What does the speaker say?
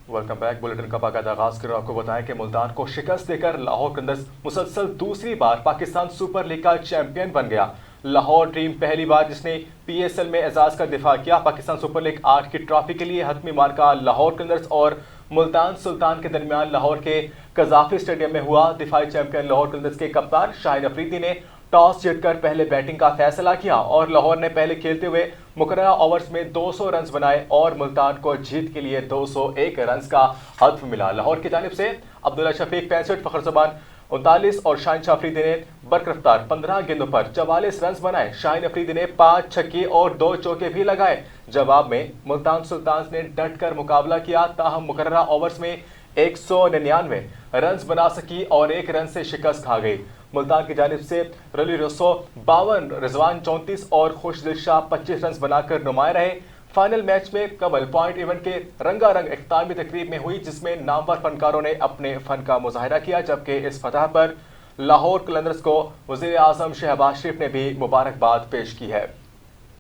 Welcome back. Bulletin का बाकायदा आगाज कर आपको बताएं कि मुल्तान को शिकस्त देकर लाहौर कलंदर्स मुसलसल दूसरी बार पाकिस्तान सुपर लीग का चैंपियन बन गया। लाहौर टीम पहली बार जिसने पीएसएल में एजाज का दिफा किया। पाकिस्तान सुपर लीग 8 की ट्रॉफी के लिए हतमी मार्का लाहौर कलंदर्स और मुल्तान सुल्तान के दरमियान लाहौर के कजाफी स्टेडियम में हुआ। दिफाई चैंपियन लाहौर कलंदर्स के कप्तान शाहीन अफरीदी ने टॉस जीतकर पहले बैटिंग का फैसला किया और लाहौर ने पहले खेलते हुए मुकर्ररा ओवर्स में 200 रन बनाए और मुल्तान को जीत के लिए 201 रन का हत्फ मिला। लाहौर की जानिब से अब्दुल्ला शफीक 65, फखर जमान 39 और शाहीन अफरीदी ने बरकरफ्तार 15 गेंदों पर 44 रन बनाए। शाहीन अफरीदी ने 5 छक्के और 2 चौके भी लगाए। जवाब में मुल्तान सुल्तान ने डट कर मुकाबला किया, ताहम मुकर्ररा ओवर्स में 199 रन बना सकी और 1 रन से शिकस्त खा गई। मुल्तान की जानिब से रली रसो 52, रिजवान 34 और खुशदिल शाह 25 रन बनाकर नुमाया रहे। फाइनल मैच में कबल पॉइंट इवेंट के रंगारंग इख्तितामी तकरीब में हुई, जिसमें नामवर फनकारों ने अपने फन का मुजाहिरा किया, जबकि इस फतह पर लाहौर कलंदर्स को वज़ीर आज़म शहबाज शरीफ ने भी मुबारकबाद पेश की है।